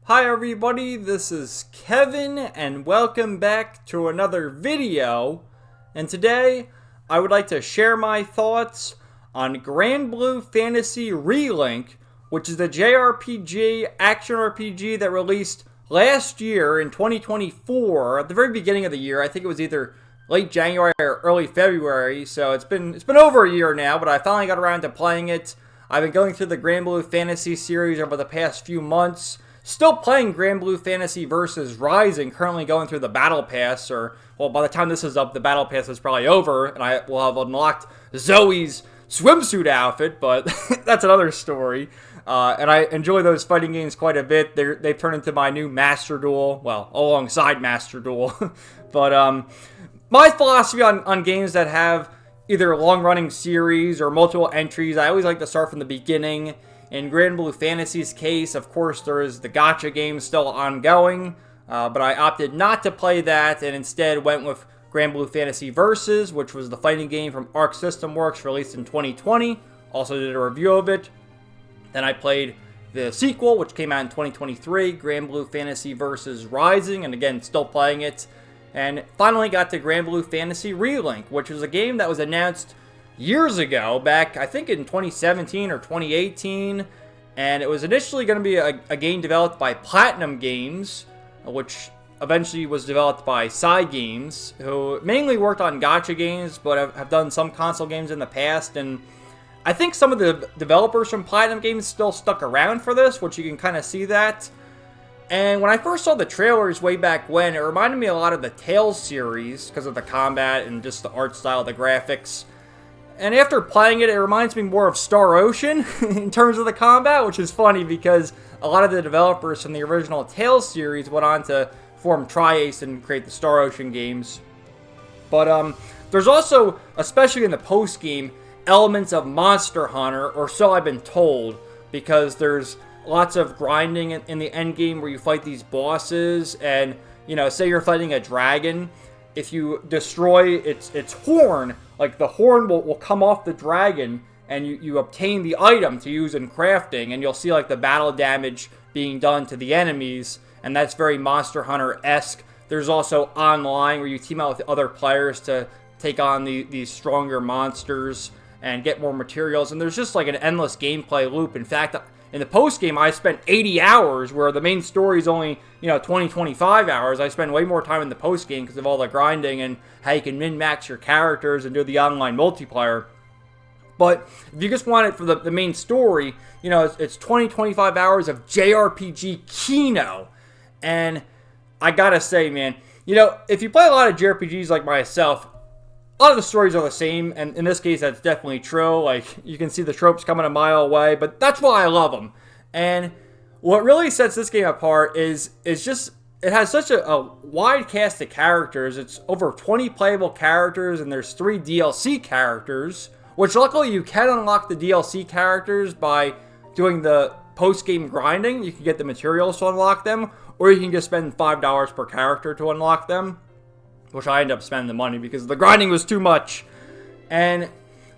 Hi everybody, this is Kevin and welcome back to another video. And today I would like to share my thoughts on Granblue Fantasy Relink, which is the JRPG action RPG that released last year in 2024 at the very beginning of the year. I think it was either late January or early February, so it's been over a year now, but I finally got around to playing it. I've been going through the Granblue Fantasy series over the past few months. Still playing Granblue Fantasy Versus Rising, currently going through the Battle Pass, well, by the time this is up, the Battle Pass is probably over, and I will have unlocked Zoe's swimsuit outfit, but that's another story. And I enjoy those fighting games quite a bit. They've turned into my new Master Duel, well, alongside Master Duel. But my philosophy on games that have either a long-running series or multiple entries, I always like to start from the beginning. In Granblue Fantasy's case, of course, there is the gacha game still ongoing, but I opted not to play that and instead went with Granblue Fantasy Versus, which was the fighting game from Arc System Works released in 2020. Also did a review of it. Then I played the sequel, which came out in 2023, Granblue Fantasy Versus Rising, and again, still playing it. And finally got to Granblue Fantasy Relink, which was a game that was announced years ago, back I think in 2017 or 2018, and it was initially going to be a game developed by Platinum Games, which eventually was developed by Cygames, who mainly worked on gacha games, but have done some console games in the past, and I think some of the developers from Platinum Games still stuck around for this, which you can kind of see that. And when I first saw the trailers way back when, it reminded me a lot of the Tales series, because of the combat and just the art style, the graphics. And after playing it, it reminds me more of Star Ocean in terms of the combat, which is funny because a lot of the developers from the original Tales series went on to form Tri-Ace and create the Star Ocean games. But there's also, especially in the post-game, elements of Monster Hunter, or so I've been told, because there's lots of grinding in the end game where you fight these bosses, and, you know, say you're fighting a dragon, if you destroy its horn, like the horn will come off the dragon, and you obtain the item to use in crafting, and you'll see like the battle damage being done to the enemies, and that's very Monster Hunter-esque. There's also online where you team out with other players to take on these stronger monsters and get more materials, and there's just like an endless gameplay loop. In fact, in the post-game, I spent 80 hours, where the main story is only, 20, 25 hours. I spend way more time in the post-game because of all the grinding and how you can min-max your characters and do the online multiplayer. But if you just want it for the main story, it's 20, 25 hours of JRPG Kino. And I gotta say, man, if you play a lot of JRPGs like myself, a lot of the stories are the same, and in this case, that's definitely true. Like, you can see the tropes coming a mile away, but that's why I love them. And what really sets this game apart is just, it has such a wide cast of characters. It's over 20 playable characters, and there's 3 DLC characters, which luckily you can unlock the DLC characters by doing the post-game grinding. You can get the materials to unlock them, or you can just spend $5 per character to unlock them, which I ended up spending the money because the grinding was too much. And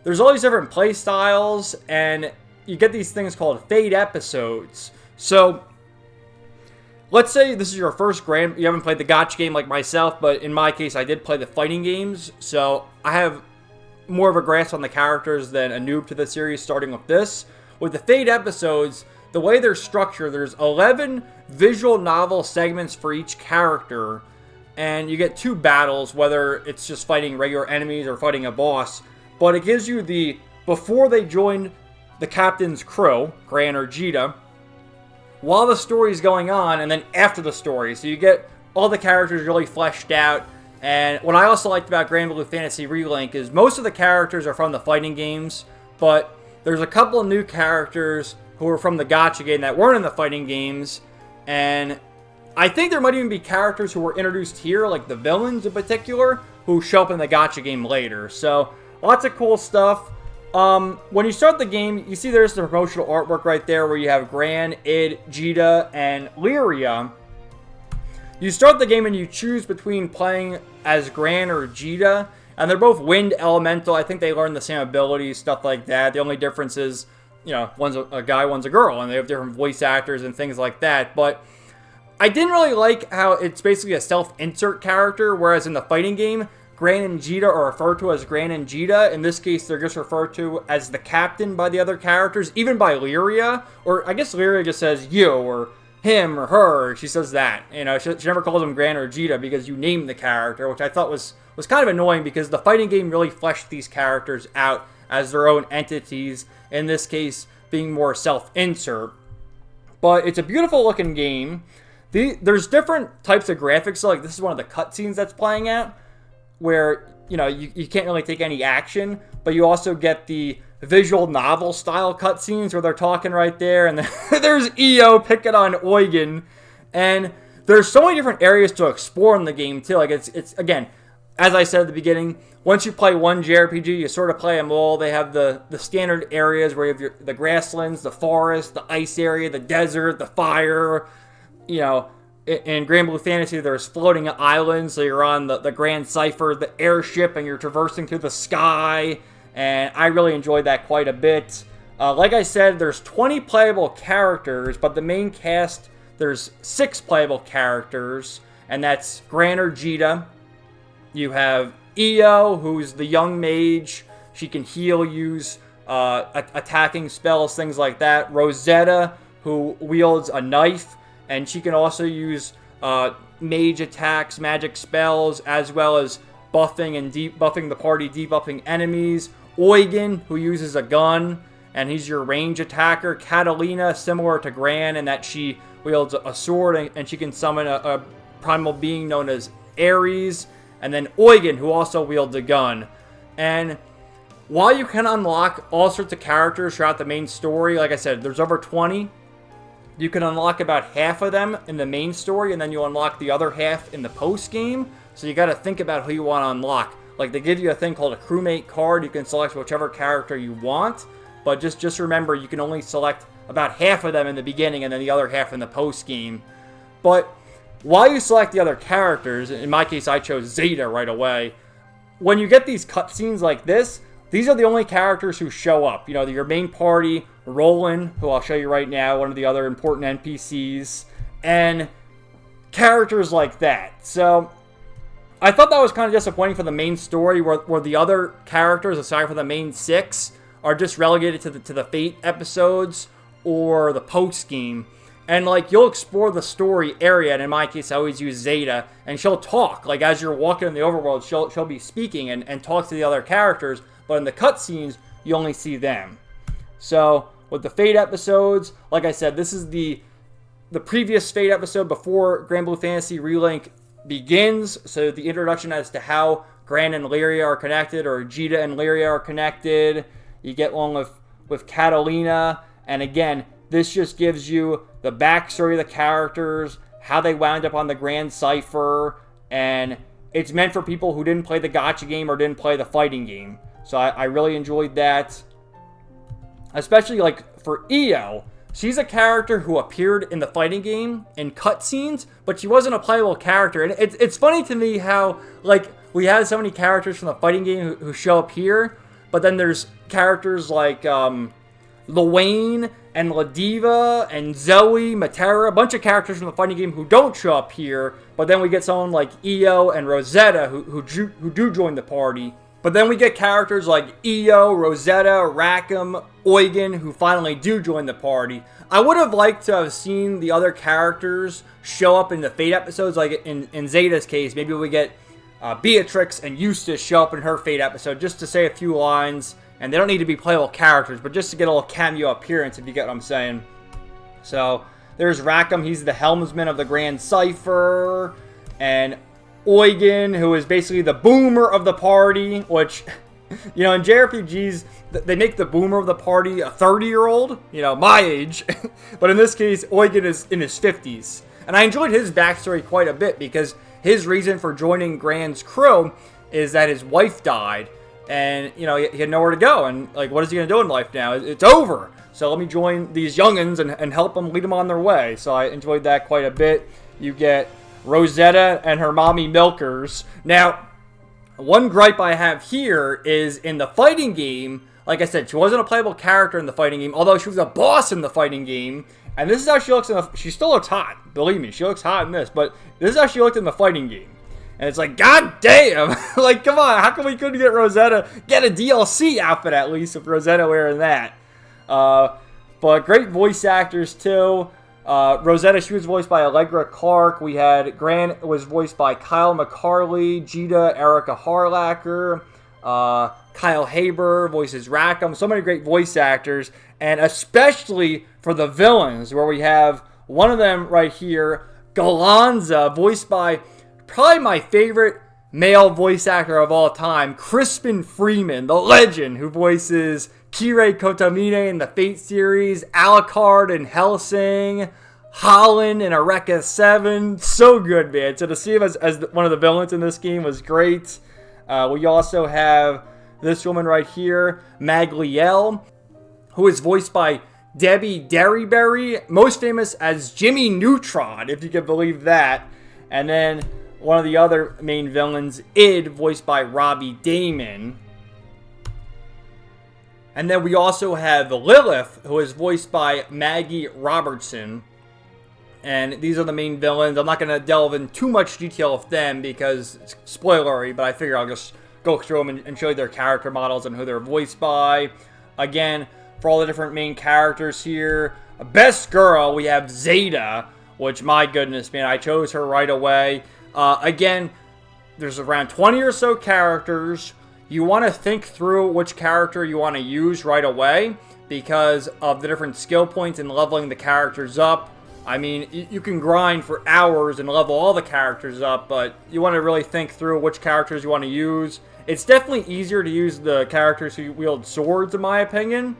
there's all these different play styles, and you get these things called fade episodes. So let's say this is your first you haven't played the gacha game like myself, but in my case I did play the fighting games, so I have more of a grasp on the characters than a noob to the series starting with this. With the fade episodes, the way they're structured, there's 11 visual novel segments for each character, and you get 2 battles, whether it's just fighting regular enemies or fighting a boss. But it gives you the before they join the captain's crew, Gran or Jita, while the story's going on, and then after the story. So you get all the characters really fleshed out. And what I also liked about Granblue Fantasy Relink is most of the characters are from the fighting games, but there's a couple of new characters who are from the gacha game that weren't in the fighting games, and I think there might even be characters who were introduced here, like the villains in particular, who show up in the gacha game later. So, lots of cool stuff. When you start the game, you see there's the promotional artwork right there where you have Gran, Id, Jita, and Lyria. You start the game and you choose between playing as Gran or Jita, and they're both wind elemental. I think they learn the same abilities, stuff like that. The only difference is, one's a guy, one's a girl, and they have different voice actors and things like that. But I didn't really like how it's basically a self-insert character, whereas in the fighting game, Gran and Jita are referred to as Gran and Jita. In this case, they're just referred to as the captain by the other characters, even by Lyria. Or I guess Lyria just says you, or him, or her. She says that. You know, she never calls him Gran or Jita because you name the character, which I thought was kind of annoying because the fighting game really fleshed these characters out as their own entities, in this case being more self-insert. But it's a beautiful looking game. There's different types of graphics, so like this is one of the cutscenes that's playing out, where, you know, you can't really take any action, but you also get the visual novel style cutscenes where they're talking right there, and then there's EO picking on Eugen, and there's so many different areas to explore in the game too. Like it's again, as I said at the beginning, once you play one JRPG, you sort of play them all. They have the standard areas where you have the grasslands, the forest, the ice area, the desert, the fire. You know, in Granblue Fantasy, there's floating islands, so you're on the Grand Cipher, the airship, and you're traversing through the sky, and I really enjoyed that quite a bit. Like I said, there's 20 playable characters, but the main cast, there's 6 playable characters, and that's Gran or Jita. You have Io, who's the young mage. She can heal, use attacking spells, things like that. Rosetta, who wields a knife, and she can also use mage attacks, magic spells, as well as buffing and debuffing the party, debuffing enemies. Eugen, who uses a gun, and he's your range attacker. Catalina, similar to Gran, in that she wields a sword, and she can summon a primal being known as Ares. And then Eugen, who also wields a gun. And while you can unlock all sorts of characters throughout the main story, like I said, there's over 20. You can unlock about half of them in the main story, and then you unlock the other half in the post-game. So you got to think about who you want to unlock. Like, they give you a thing called a crewmate card. You can select whichever character you want. But just remember, you can only select about half of them in the beginning, and then the other half in the post-game. But while you select the other characters, in my case, I chose Zeta right away. When you get these cutscenes like this, these are the only characters who show up. You know, your main party, Roland, who I'll show you right now, one of the other important NPCs, and characters like that. So I thought that was kind of disappointing for the main story, where the other characters, aside from the main 6, are just relegated to the Fate episodes or the post-game. And, like, you'll explore the story area, and in my case, I always use Zeta, and she'll talk. Like, as you're walking in the overworld, she'll be speaking and talk to the other characters, but in the cutscenes, you only see them. So, with the Fate episodes, like I said, this is the previous Fate episode before Granblue Fantasy Relink begins, so the introduction as to how Gran and Lyria are connected, or Jita and Lyria are connected. You get one with Catalina, and again, this just gives you the backstory of the characters, how they wound up on the Grand Cipher, and it's meant for people who didn't play the gacha game or didn't play the fighting game. So I really enjoyed that. Especially, like, for Io, she's a character who appeared in the fighting game in cutscenes, but she wasn't a playable character. And it's funny to me how, like, we have so many characters from the fighting game who show up here, but then there's characters like Luane and Ladiva and Zoe, Matera, a bunch of characters from the fighting game who don't show up here, but then we get someone like Io and Rosetta who do join the party. But then we get characters like Io, Rosetta, Rackham, Eugen, who finally do join the party. I would have liked to have seen the other characters show up in the Fate episodes, like in Zeta's case. Maybe we get Beatrix and Eustace show up in her Fate episode just to say a few lines. And they don't need to be playable characters, but just to get a little cameo appearance, if you get what I'm saying. So, there's Rackham, he's the helmsman of the Grand Cipher. And Eugen, who is basically the boomer of the party, which, you know, in JRPGs, they make the boomer of the party a 30-year-old, you know, my age. But in this case, Eugen is in his 50s. And I enjoyed his backstory quite a bit, because his reason for joining Gran's crew is that his wife died. And, you know, he had nowhere to go. And, like, what is he going to do in life now? It's over. So let me join these youngins and help them, lead them on their way. So I enjoyed that quite a bit. You get Rosetta and her mommy milkers. Now, one gripe I have here is in the fighting game, like I said, she wasn't a playable character in the fighting game, although she was a boss in the fighting game. And this is how she looks in the... She still looks hot. Believe me, she looks hot in this. But this is how she looked in the fighting game. And it's like, god damn! Like, come on, how come we couldn't get Rosetta... Get a DLC outfit at least with Rosetta wearing that. But great voice actors, too. Rosetta, she was voiced by Allegra Clark. We had... Gran was voiced by Kyle McCarley. Jita, Erica Harlacher. Kyle Haber voices Rackham. So many great voice actors. And especially for the villains, where we have one of them right here, Galanza, voiced by probably my favorite male voice actor of all time, Crispin Freeman, the legend who voices Kirei Kotomine in the Fate series, Alucard in Hellsing, Holland in Eureka 7. So good, man. So to see him as one of the villains in this game was great. We also have this woman right here, Maglielle, who is voiced by Debbie Derryberry, most famous as Jimmy Neutron, if you can believe that. And then one of the other main villains, Id, voiced by Robbie Damon. And then we also have Lilith, who is voiced by Maggie Robertson. And these are the main villains. I'm not going to delve in too much detail of them because it's spoilery, but I figure I'll just go through them and show you their character models and who they're voiced by. Again, for all the different main characters here, best girl, we have Zeta, which, my goodness, man, I chose her right away. Again, there's around 20 or so characters. You want to think through which character you want to use right away because of the different skill points and leveling the characters up. I mean, you can grind for hours and level all the characters up, but you want to really think through which characters you want to use. It's definitely easier to use the characters who wield swords, in my opinion.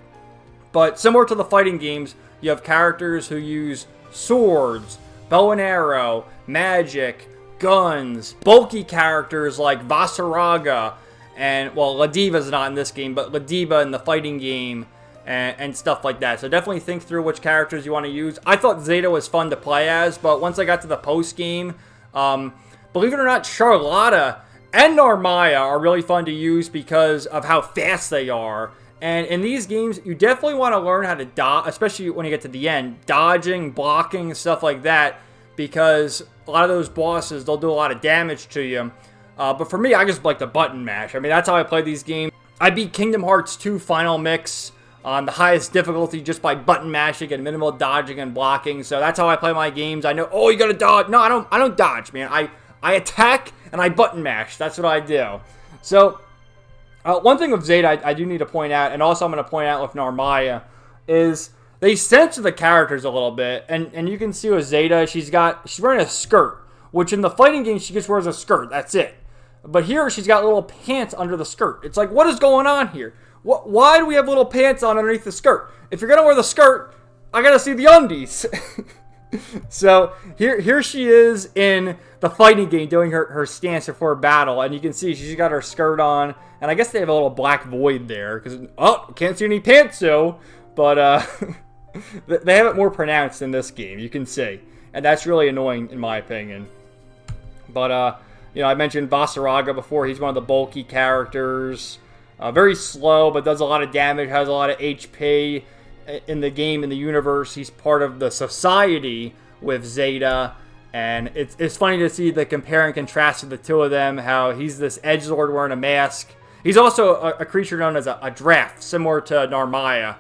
But similar to the fighting games, you have characters who use swords, bow and arrow, magic, guns, bulky characters like Vasaraga, and, well, Ladiva's not in this game, but Ladiva in the fighting game, and stuff like that. So definitely think through which characters you want to use. I thought Zeta was fun to play as, but once I got to the post-game, believe it or not, Charlotta and Narmaya are really fun to use because of how fast they are. And in these games, you definitely want to learn how to dodge, especially when you get to the end. Dodging, blocking, stuff like that. Because a lot of those bosses, they'll do a lot of damage to you. But for me, I just like the button mash. I mean, that's how I play these games. I beat Kingdom Hearts 2 Final Mix on the highest difficulty just by button mashing and minimal dodging and blocking. So that's how I play my games. I know, oh, you gotta dodge. No, I don't dodge, man. I attack and I button mash. That's what I do. So... one thing with Zeta I do need to point out, and also I'm going to point out with Narmaya, is they censor the characters a little bit. And you can see with Zeta, she's wearing a skirt, which in the fighting game, she just wears a skirt. That's it. But here, she's got little pants under the skirt. It's like, what is going on here? Why do we have little pants on underneath the skirt? If you're going to wear the skirt, I got to see the undies. So here she is in the fighting game doing her stance before battle, and you can see she's got her skirt on, and I guess they have a little black void there because can't see any pants though, but they have it more pronounced in this game, you can see, and that's really annoying in my opinion. But you know, I mentioned Vasaraga before. He's one of the bulky characters, very slow but does a lot of damage, has a lot of HP. In the game, in the universe, he's part of the society with Zeta, and it's funny to see the compare and contrast of the two of them, how he's this edgelord wearing a mask. He's also a creature known as a draft, similar to Narmaya,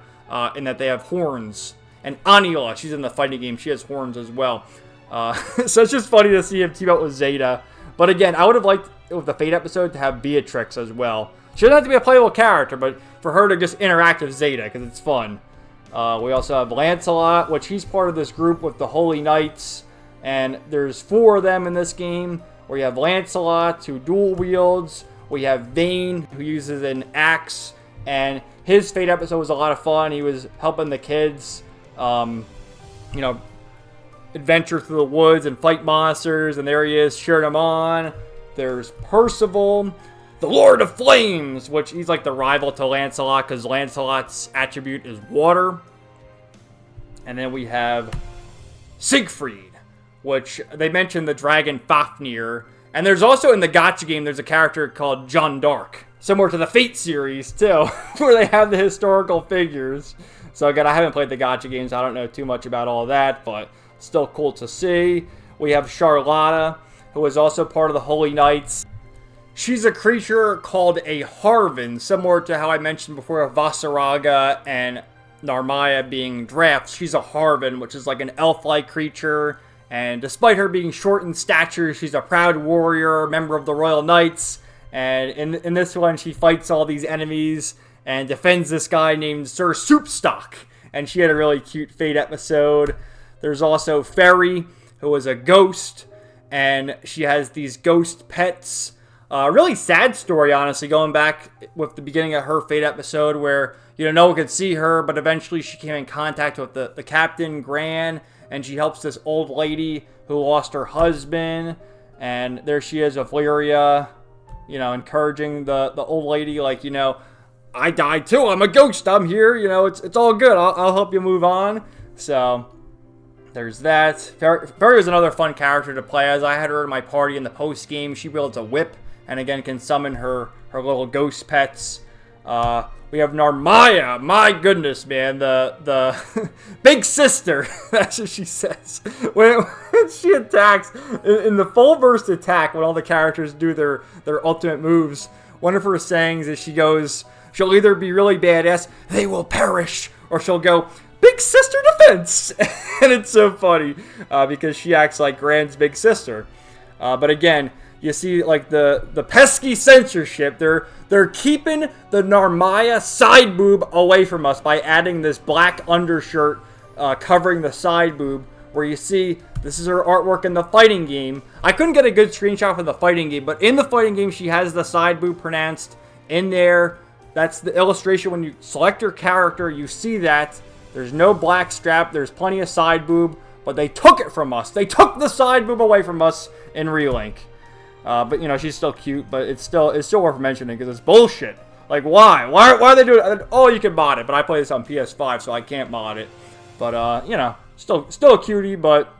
in that they have horns. And Anila, she's in the fighting game, she has horns as well. So it's just funny to see him team up with Zeta. But again, I would have liked, with the Fate episode, to have Beatrix as well. She doesn't have to be a playable character, but for her to just interact with Zeta, because it's fun. We also have Lancelot, which he's part of this group with the Holy Knights, and there's 4 of them in this game. We have Lancelot, who dual wields. We have Vayne, who uses an axe, and his Fate episode was a lot of fun. He was helping the kids, you know, adventure through the woods and fight monsters, and there he is, cheering them on. There's Percival, the Lord of Flames, which he's like the rival to Lancelot because Lancelot's attribute is water. And then we have Siegfried, which they mentioned the dragon Fafnir. And there's also in the gacha game, there's a character called Jeanne d'Arc, similar to the Fate series too, where they have the historical figures. So again, I haven't played the gacha games. I don't know too much about all that, but still cool to see. We have Charlotta, who is also part of the Holy Knights. She's a creature called a Harven, similar to how I mentioned before of Vasaraga and Narmaya being drafts. She's a Harven, which is like an elf-like creature. And despite her being short in stature, she's a proud warrior, member of the Royal Knights. And in this one, she fights all these enemies and defends this guy named Sir Soupstock. And she had a really cute Fate episode. There's also Fairy, who is a ghost. And she has these ghost pets. Really sad story, honestly, going back with the beginning of her Fate episode where, no one could see her, but eventually she came in contact with the Captain, Gran, and she helps this old lady who lost her husband. And there she is with Lyria, encouraging the old lady, like, I died too, I'm a ghost, I'm here, it's all good, I'll help you move on. So there's that. Fairy was another fun character to play as. I had her in my party in the post game. She wields a whip and again can summon her little ghost pets. We have Narmaya. My goodness, man, the big sister. That's what she says when she attacks in the full burst attack. When all the characters do their ultimate moves, one of her sayings is she'll either be really badass, they will perish, or she'll go, big sister defense. And it's so funny because she acts like Gran's big sister. But again, you see like the pesky censorship. They're keeping the Narmaya side boob away from us by adding this black undershirt covering the side boob, where you see this is her artwork in the fighting game. I couldn't get a good screenshot for the fighting game, but in the fighting game she has the side boob pronounced in there. That's the illustration. When you select your character, you see that. There's no black strap. There's plenty of side boob, but they took it from us. They took the side boob away from us in Relink. But she's still cute. But it's still worth mentioning because it's bullshit. Like why? Why are they doing it? Oh, you can mod it, but I play this on PS5, so I can't mod it. But still a cutie. But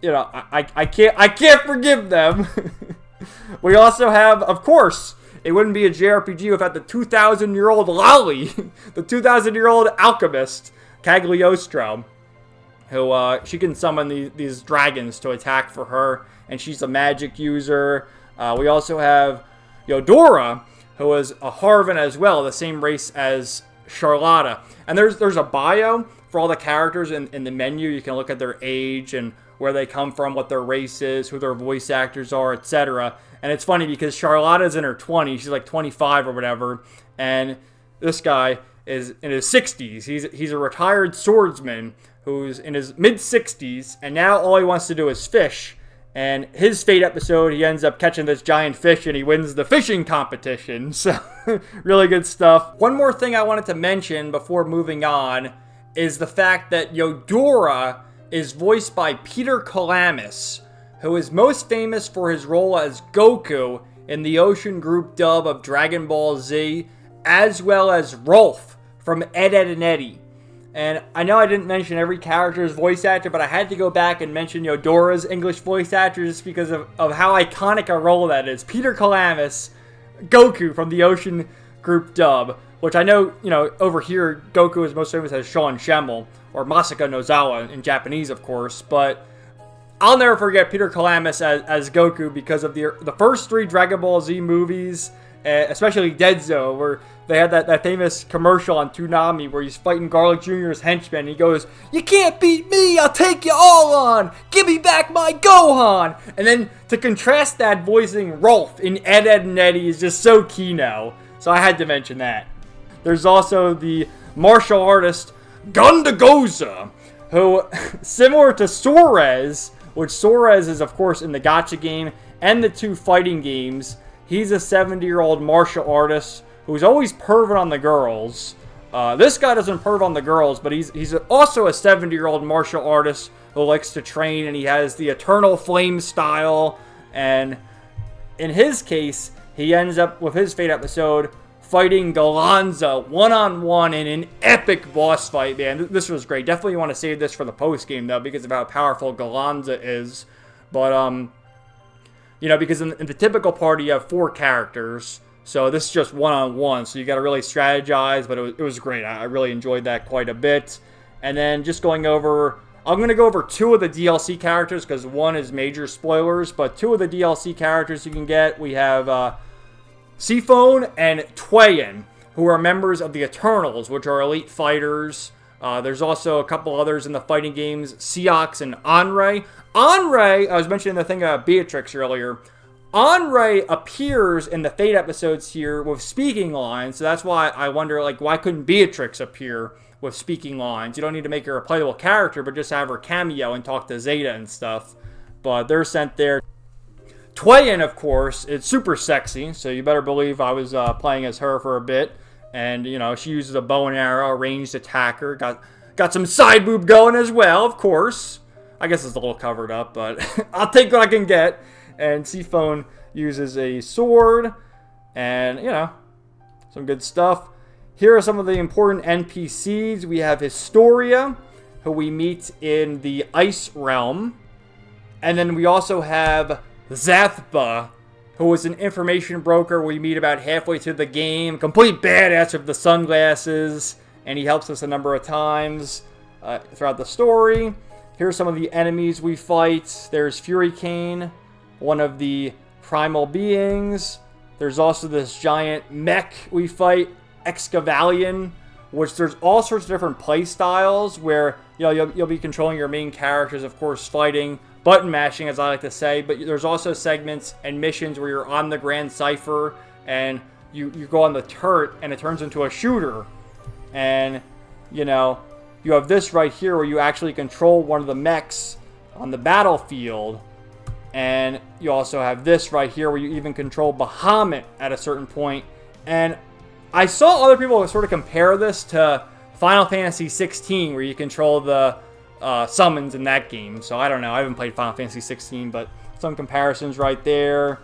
I can't forgive them. We also have, of course, it wouldn't be a JRPG without the 2,000-year-old Lolly, the 2,000-year-old alchemist, Cagliostro, who she can summon these dragons to attack for her, and she's a magic user. We also have Yodora, who is a Harven as well, the same race as Charlotta. And there's a bio for all the characters in the menu. You can look at their age and where they come from, what their race is, who their voice actors are, etc. And it's funny because Charlotta's in her 20s. She's like 25 or whatever. And this guy is in his 60s. He's a retired swordsman who's in his mid-60s. And now all he wants to do is fish. And his Fate episode, he ends up catching this giant fish and he wins the fishing competition. So, really good stuff. One more thing I wanted to mention before moving on is the fact that Yodora is voiced by Peter Kalamis, who is most famous for his role as Goku in the Ocean Group dub of Dragon Ball Z, as well as Rolf from Ed, Edd n Eddy. And I know I didn't mention every character's voice actor, but I had to go back and mention Yodora's English voice actor just because of how iconic a role that is. Peter Kalamis, Goku from the Ocean Group dub, which I know, over here, Goku is most famous as Sean Schemmel, or Masako Nozawa in Japanese, of course, but I'll never forget Peter Kalamis as Goku because of the first 3 Dragon Ball Z movies, especially Dead Zone, where they had that famous commercial on Toonami where he's fighting Garlic Jr.'s henchmen, and he goes, "You can't beat me, I'll take you all on! Give me back my Gohan!" And then to contrast that, voicing Rolf in Ed, Edd n Eddy is just so key-no. So I had to mention that. There's also the martial artist Gondagoza, who, similar to Soares, which Soares is, of course, in the gacha game and the 2 fighting games, he's a 70-year-old martial artist who's always perving on the girls. This guy doesn't perv on the girls, but he's also a 70-year-old martial artist who likes to train, and he has the Eternal Flame style. And in his case, he ends up, with his Fate episode, fighting Galanza one-on-one in an epic boss fight, man. This was great. Definitely want to save this for the post-game, though, because of how powerful Galanza is. But, because in the typical party, you have 4 characters. So this is just one-on-one, so you got to really strategize, but it was great. I really enjoyed that quite a bit. And then just going over, I'm going to go over 2 of the DLC characters, because 1 is major spoilers, but 2 of the DLC characters you can get, we have Seaphone and Twayan, who are members of the Eternals, which are elite fighters. There's also a couple others in the fighting games, Seox and Anrei. Anrei, I was mentioning the thing about Beatrix earlier. Anrei appears in the Fate episodes here with speaking lines, so that's why I wonder, like, why couldn't Beatrix appear with speaking lines? You don't need to make her a playable character, but just have her cameo and talk to Zeta and stuff. But they're sent there. Twayan, of course, is super sexy, so you better believe I was playing as her for a bit. And, you know, she uses a bow and arrow, a ranged attacker. Got some side boob going as well, of course. I guess it's a little covered up, but I'll take what I can get. And Seaphone uses a sword, and, you know, some good stuff. Here are some of the important NPCs. We have Historia, who we meet in the Ice Realm. And then we also have Zathba, who is an information broker we meet about halfway through the game. Complete badass with the sunglasses, and he helps us a number of times throughout the story. Here's some of the enemies we fight. There's Fury Cane, one of the primal beings. There's also this giant mech we fight, Excavalion, which there's all sorts of different play styles where, you know, you'll be controlling your main characters, of course, fighting, button mashing, as I like to say, but there's also segments and missions where you're on the Grand Cypher and you go on the turret and it turns into a shooter. And, you know, you have this right here where you actually control one of the mechs on the battlefield. And you also have this right here where you even control Bahamut at a certain point. And I saw other people sort of compare this to Final Fantasy 16, where you control the summons in that game. So I don't know. I haven't played Final Fantasy 16, but some comparisons right there.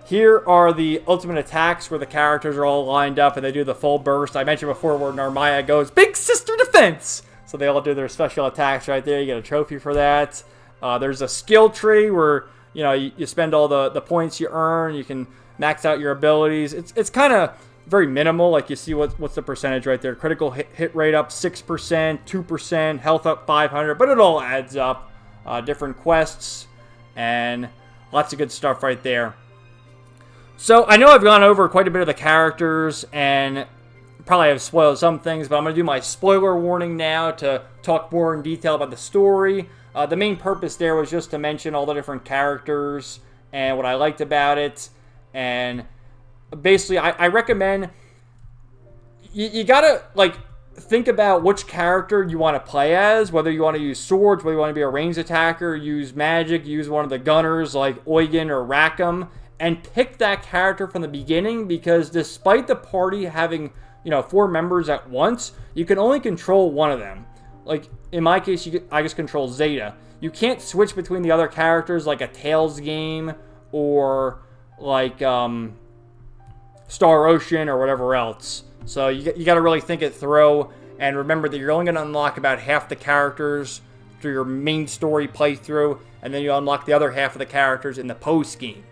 Here are the ultimate attacks where the characters are all lined up and they do the full burst. I mentioned before where Narmaya goes, Big Sister Defense! So they all do their special attacks right there. You get a trophy for that. There's a skill tree where, you know, you spend all the points you earn. You can max out your abilities. It's kind of very minimal. Like, you see what's the percentage right there. Critical hit rate up 6%, 2%, health up 500. But it all adds up. Different quests and lots of good stuff right there. So I know I've gone over quite a bit of the characters and probably have spoiled some things, but I'm going to do my spoiler warning now to talk more in detail about the story. The main purpose there was just to mention all the different characters and what I liked about it. And basically, I recommend you gotta, like, think about which character you want to play as, whether you want to use swords, whether you want to be a ranged attacker, use magic, use one of the gunners like Eugen or Rackham, and pick that character from the beginning, because despite the party having, you know, 4 members at once, you can only control one of them. Like, in my case, I just control Zeta. You can't switch between the other characters like a Tales game or like Star Ocean or whatever else. So you got to really think it through and remember that you're only going to unlock about half the characters through your main story playthrough, and then you unlock the other half of the characters in the post game.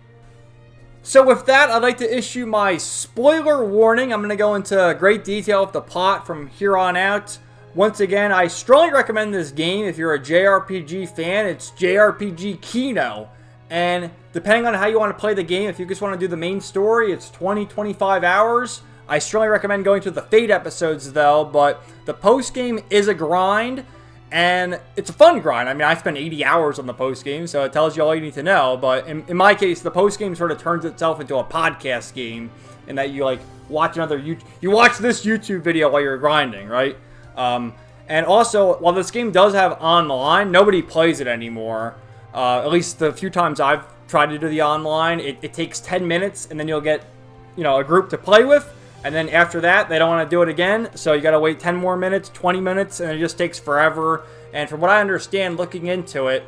So with that, I'd like to issue my spoiler warning. I'm going to go into great detail of the plot from here on out. Once again, I strongly recommend this game if you're a JRPG fan. It's JRPG Kino. And depending on how you want to play the game, if you just want to do the main story, it's 20-25 hours. I strongly recommend going to the Fate episodes, though, but the post-game is a grind, and it's a fun grind. I mean, I spent 80 hours on the post-game, so it tells you all you need to know, but in my case, the post-game sort of turns itself into a podcast game, in that you, like, watch another you watch this YouTube video while you're grinding, right? And also, while this game does have online, nobody plays it anymore. At least the few times I've tried to do the online, it takes 10 minutes, and then you'll get, you know, a group to play with. And then after that, they don't want to do it again. So you got to wait 10 more minutes, 20 minutes, and it just takes forever. And from what I understand looking into it,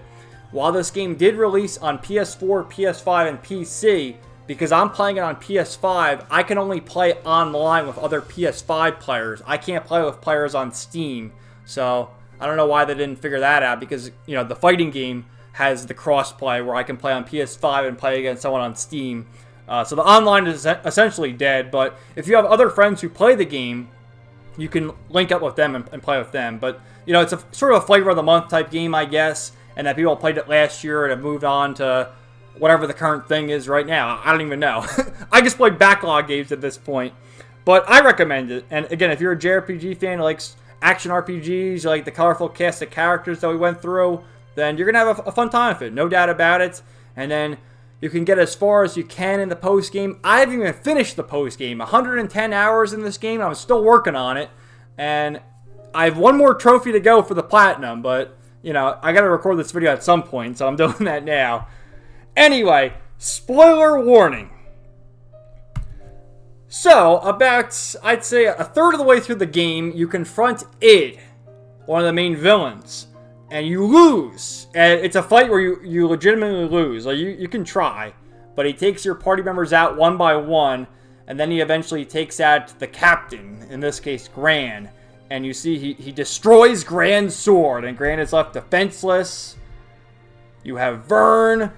while this game did release on PS4, PS5, and PC, because I'm playing it on PS5, I can only play online with other PS5 players. I can't play with players on Steam. So I don't know why they didn't figure that out, because, you know, the fighting game has the cross-play where I can play on PS5 and play against someone on Steam. So the online is essentially dead, but if you have other friends who play the game, you can link up with them and play with them. But, you know, it's a sort of a flavor of the month type game, I guess, and that people played it last year and have moved on to whatever the current thing is right now. I don't even know. I just play backlog games at this point. But I recommend it. And again, if you're a JRPG fan who likes action RPGs, you like the colorful cast of characters that we went through, then you're going to have a fun time with it. No doubt about it. And then you can get as far as you can in the post-game. I haven't even finished the post-game. 110 hours in this game. I'm still working on it. And I have one more trophy to go for the platinum. But, you know, I got to record this video at some point. So I'm doing that now. Anyway, spoiler warning. So, about, I'd say, a third of the way through the game, you confront Id, one of the main villains. And you lose. And it's a fight where you legitimately lose. Like, you can try. But he takes your party members out one by one. And then he eventually takes out the captain. In this case, Gran. And you see he destroys Gran's sword. And Gran is left defenseless. You have Vern.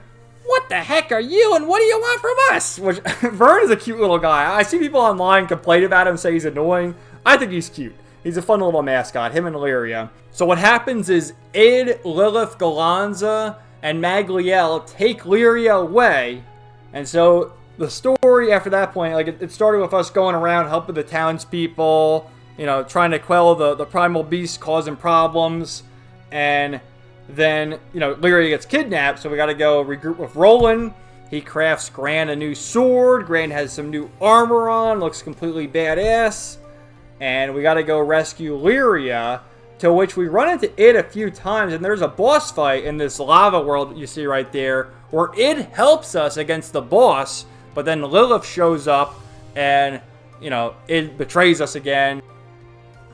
What the heck are you and what do you want from us? Which, Vern is a cute little guy. I see people online complain about him, say he's annoying. I think he's cute. He's a fun little mascot, him and Lyria. So what happens is Id, Lilith, Galanza, and Magliel take Lyria away. And so the story after that point, like it started with us going around helping the townspeople, you know, trying to quell the primal beast causing problems. And then, you know, Lyria gets kidnapped, so we got to go regroup with Roland. He crafts Gran a new sword. Gran has some new armor on, looks completely badass. And we got to go rescue Lyria, to which we run into Id a few times. And there's a boss fight in this lava world that you see right there, where Id helps us against the boss, but then Lilith shows up and, you know, Id betrays us again.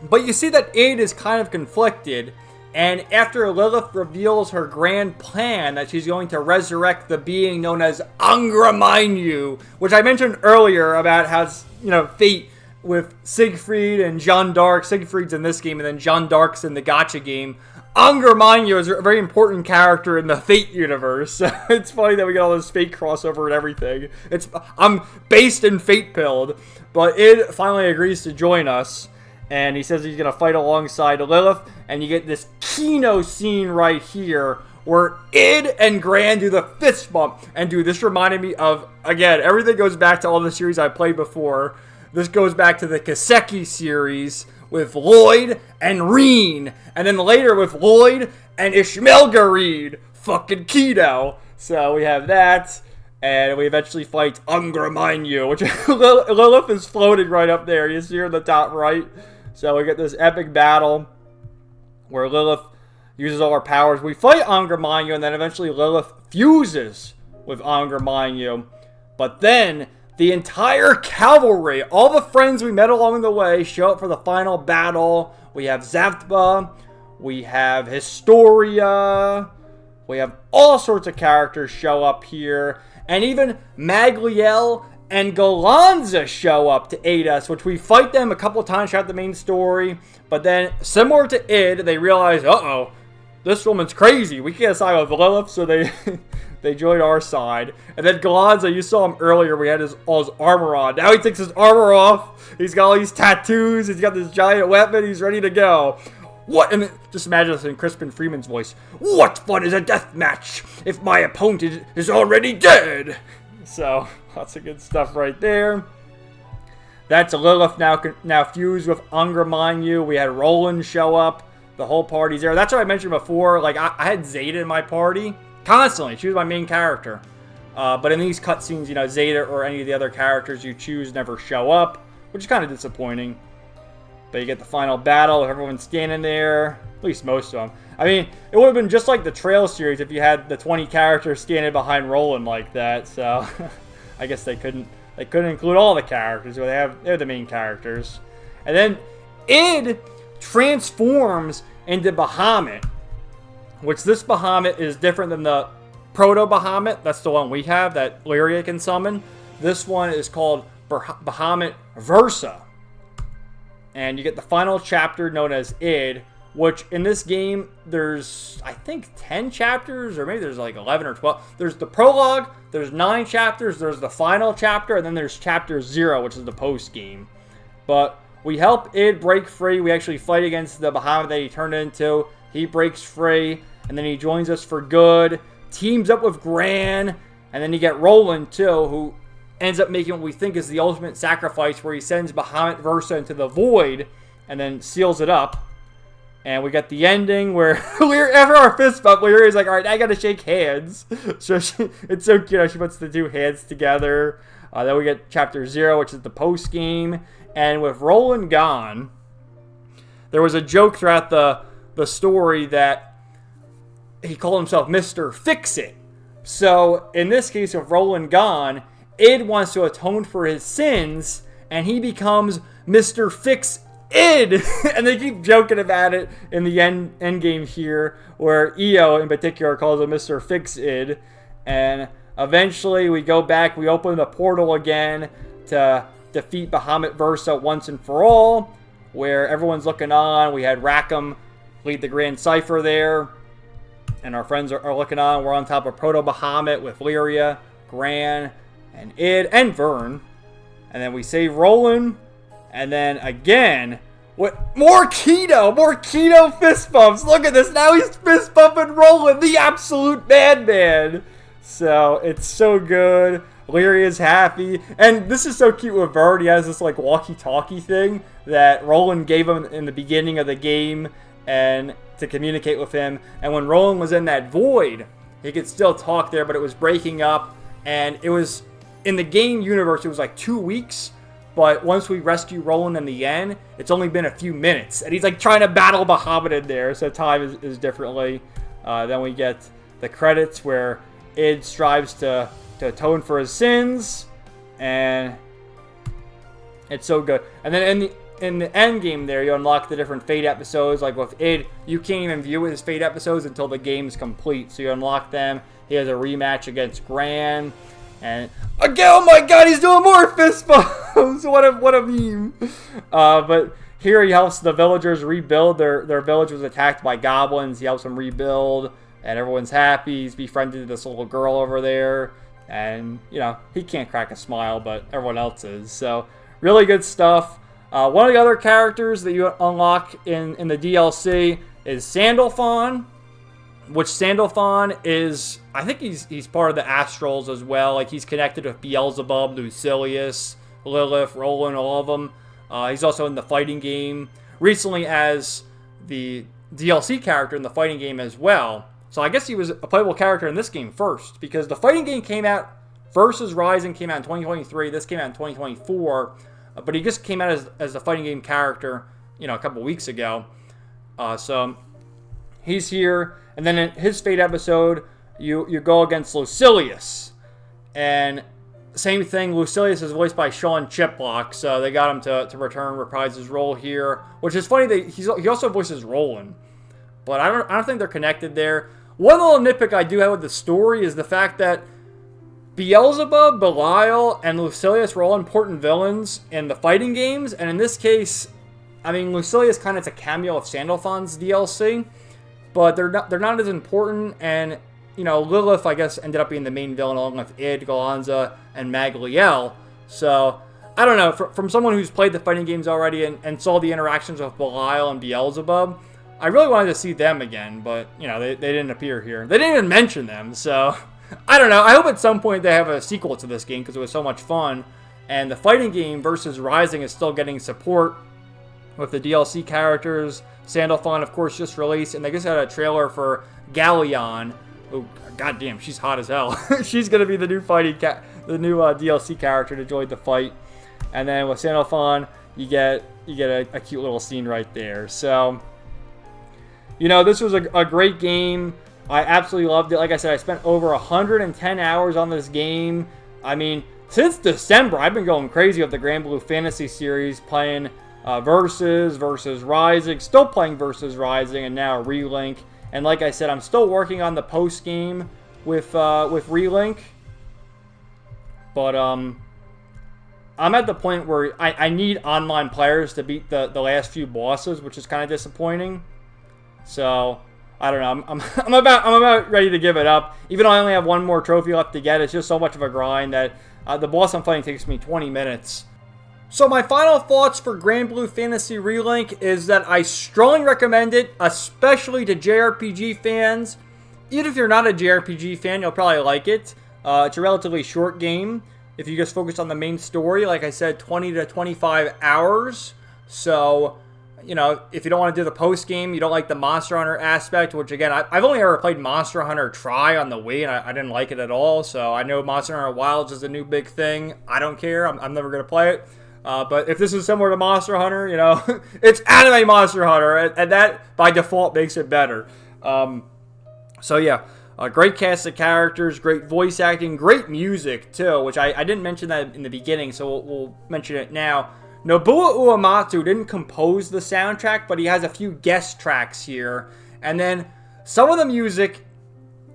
But you see that Id is kind of conflicted. And after Lilith reveals her grand plan that she's going to resurrect the being known as Angraminyu, which I mentioned earlier about how, you know, fate with Siegfried and Jeanne d'Arc. Siegfried's in this game, and then Jeanne d'Arc's in the gacha game. Angraminyu is a very important character in the Fate universe. It's funny that we get all this Fate crossover and everything. I'm based in Fate Pilled, but Id finally agrees to join us. And he says he's going to fight alongside Lilith. And you get this Kino scene right here where Id and Gran do the fist bump. And dude, this reminded me of, again, everything goes back to all the series I played before. This goes back to the Kaseki series with Lloyd and Reen. And then later with Lloyd and Ishmelgareed. Fucking Kino. So we have that. And we eventually fight Angraminyu, which Lilith is floating right up there. You see her in the top right. So we get this epic battle where Lilith uses all her powers. We fight Angraminyu, and then eventually Lilith fuses with Angraminyu. But then the entire cavalry, all the friends we met along the way, show up for the final battle. We have Zavtba, we have Historia, we have all sorts of characters show up here. And even Magliel and Galanza show up to aid us, which we fight them a couple of times throughout the main story. But then, similar to Id, they realize, uh-oh, this woman's crazy. We can't side with Lilith, so they they join our side. And then Galanza, you saw him earlier, we had all his armor on. Now he takes his armor off. He's got all these tattoos. He's got this giant weapon. He's ready to go. What? And just imagine this in Crispin Freeman's voice. What fun is a death match if my opponent is already dead? So, lots of good stuff right there. That's Lilith now fused with Angraminyu. We had Roland show up. The whole party's there. That's what I mentioned before. Like, I had Zeta in my party constantly. She was my main character. But in these cutscenes, you know, Zeta or any of the other characters you choose never show up, which is kind of disappointing. But you get the final battle, everyone's standing there, at least most of them. I mean, it would have been just like the Trail series if you had the 20 characters standing behind Roland like that. So, I guess they couldn't include all the characters, but they're the main characters. And then Id transforms into Bahamut, which this Bahamut is different than the Proto Bahamut. That's the one we have that Lyria can summon. This one is called Bahamut Versa. And you get the final chapter known as Id, which in this game, there's, I think, 10 chapters, or maybe there's like 11 or 12. There's the prologue, there's 9 chapters, there's the final chapter, and then there's chapter 0, which is the post-game. But we help Id break free. We actually fight against the Bahamut that he turned into. He breaks free, and then he joins us for good, teams up with Gran, and then you get Roland, too, who ends up making what we think is the ultimate sacrifice, where he sends Bahamut Versa into the void, and then seals it up. And we got the ending where after our fist bump, Lyria's like, all right, I got to shake hands. So it's so cute. She puts the 2 hands together. Then we get chapter 0, which is the post game. And with Roland gone, there was a joke throughout the story that he called himself Mr. Fix-It. So in this case, with Roland gone, Id wants to atone for his sins, and he becomes Mr. Fix-It. And they keep joking about it in the end game here, where Io in particular calls him Mr. Fix-It. And eventually we go back, we open the portal again to defeat Bahamut Versa once and for all, where everyone's looking on. We had Rackham lead the Grand Cypher there, and our friends are looking on. We're on top of Proto Bahamut with Lyria, Gran, and Id, and Vern. And then we save Roland. And then again, more keto fist bumps. Look at this. Now he's fist bumping Roland, the absolute madman. So it's so good. Lyria's happy. And this is so cute with Vern. He has this like walkie-talkie thing that Roland gave him in the beginning of the game and to communicate with him. And when Roland was in that void, he could still talk there, but it was breaking up. And it was, in the game universe, it was like 2 weeks. But once we rescue Roland in the end, it's only been a few minutes. And he's like trying to battle Bahamut in there. So time is differently. Then we get the credits where Id strives to atone for his sins. And it's so good. And then in the end game there, you unlock the different Fate episodes. Like with Id, you can't even view his Fate episodes until the game's complete. So you unlock them. He has a rematch against Gran. And again, oh my god, he's doing more fist bumps. What a meme. But here he helps the villagers rebuild. Their village was attacked by goblins. He helps them rebuild, and everyone's happy. He's befriended this little girl over there, and you know, he can't crack a smile, but everyone else is. So really good stuff. One of the other characters that you unlock in the DLC is Sandalphon. Which Sandalphon is, I think he's part of the Astrals as well. Like, he's connected with Beelzebub, Lucilius, Lilith, Roland, all of them. He's also in the fighting game. Recently as the DLC character in the fighting game as well. So I guess he was a playable character in this game first. Because the fighting game came out, Versus Rising came out in 2023. This came out in 2024. But he just came out as the fighting game character, you know, a couple weeks ago. So he's here. And then in his Fate episode, you go against Lucilius. And same thing, Lucilius is voiced by Sean Chiplock, so they got him to reprise his role here. Which is funny, that he also voices Roland. But I don't think they're connected there. One little nitpick I do have with the story is the fact that Beelzebub, Belial, and Lucilius were all important villains in the fighting games. And in this case, I mean, Lucilius kind of is a cameo of Sandalphon's DLC. But they're not as important, and you know, Lilith, I guess, ended up being the main villain along with Id, Galanza, and Magliel. So I don't know, from someone who's played the fighting games already and saw the interactions with Belial and Beelzebub, I really wanted to see them again, but you know, they didn't appear here. They didn't even mention them, so I don't know. I hope at some point they have a sequel to this game because it was so much fun. And the fighting game Versus Rising is still getting support with the DLC characters. Sandalphon, of course, just released, and they just had a trailer for Galleon. Oh, goddamn, she's hot as hell. She's gonna be the new DLC character to join the fight. And then with Sandalphon, you get a cute little scene right there. So, you know, this was a great game. I absolutely loved it. Like I said, I spent over 110 hours on this game. I mean, since December, I've been going crazy with the Granblue Fantasy series, playing Versus Rising, still playing Versus Rising, and now Relink. And like I said, I'm still working on the post game with Relink. But I'm at the point where I need online players to beat the last few bosses, which is kind of disappointing. So I don't know. I'm about ready to give it up. Even though I only have one more trophy left to get, it's just so much of a grind that the boss I'm fighting takes me 20 minutes. So my final thoughts for Granblue Fantasy Relink is that I strongly recommend it, especially to JRPG fans. Even if you're not a JRPG fan, you'll probably like it. It's a relatively short game. If you just focus on the main story, like I said, 20 to 25 hours. So, you know, if you don't want to do the post-game, you don't like the Monster Hunter aspect, which, again, I've only ever played Monster Hunter Tri on the Wii, and I didn't like it at all. So I know Monster Hunter Wilds is a new big thing. I don't care. I'm never going to play it. But if this is similar to Monster Hunter, you know, it's anime Monster Hunter, and that, by default, makes it better. So, yeah. Great cast of characters, great voice acting, great music, too, which I didn't mention that in the beginning, so we'll mention it now. Nobuo Uematsu didn't compose the soundtrack, but he has a few guest tracks here. And then some of the music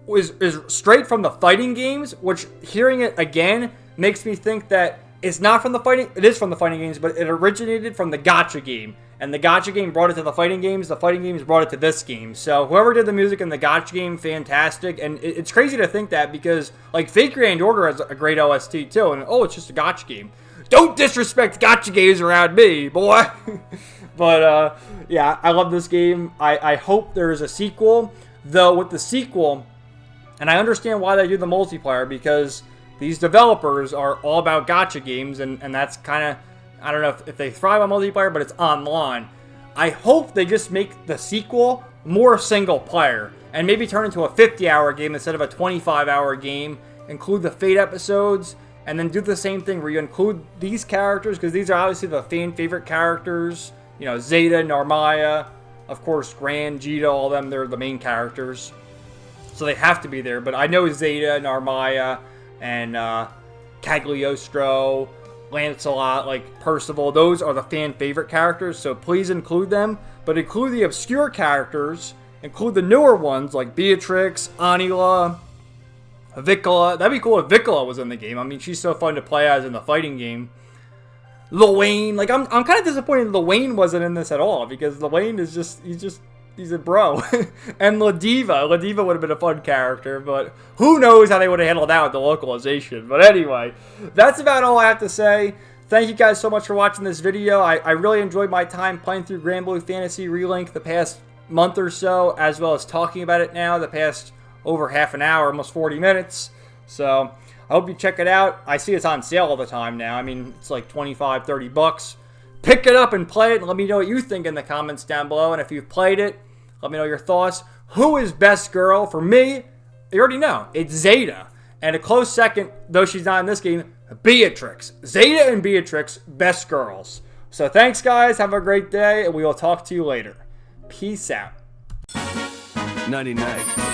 is straight from the fighting games, which, hearing it again, makes me think that it's not from the fighting... It is from the fighting games, but it originated from the gacha game. And the gacha game brought it to the fighting games brought it to this game. So whoever did the music in the gacha game, fantastic. And it's crazy to think that because, like, Fate Grand Order has a great OST too. And, oh, it's just a gacha game. Don't disrespect gacha games around me, boy. But, yeah, I love this game. I hope there is a sequel. Though, with the sequel, and I understand why they do the multiplayer, because these developers are all about gacha games. And that's kind of... I don't know if they thrive on multiplayer, but it's online. I hope they just make the sequel more single player and maybe turn into a 50-hour game instead of a 25-hour game. Include the Fate episodes and then do the same thing where you include these characters because these are obviously the fan favorite characters. You know, Zeta, Narmaya, of course, Gran, Jita, all of them, they're the main characters. So they have to be there. But I know Zeta, Narmaya, and Cagliostro, Lancelot, like Percival, those are the fan favorite characters, so please include them, but include the obscure characters, include the newer ones like Beatrix, Anila, Vicola. That'd be cool if Vicola was in the game. I mean, she's so fun to play as in the fighting game. Lil like I'm kind of disappointed Lil wasn't in this at all, because Lil is he's a bro. And La Diva would have been a fun character, but who knows how they would have handled that with the localization. But anyway, that's about all I have to say. Thank you guys so much for watching this video. I really enjoyed my time playing through Granblue Fantasy Relink the past month or so, as well as talking about it now the past over half an hour, almost 40 minutes. So I hope you check it out. I see it's on sale all the time now. I mean, it's like 25, 30 bucks. Pick it up and play it, and let me know what you think in the comments down below. And if you've played it, let me know your thoughts. Who is best girl? For me, you already know. It's Zeta. And a close second, though she's not in this game, Beatrix. Zeta and Beatrix, best girls. So thanks, guys. Have a great day, and we will talk to you later. Peace out. 99.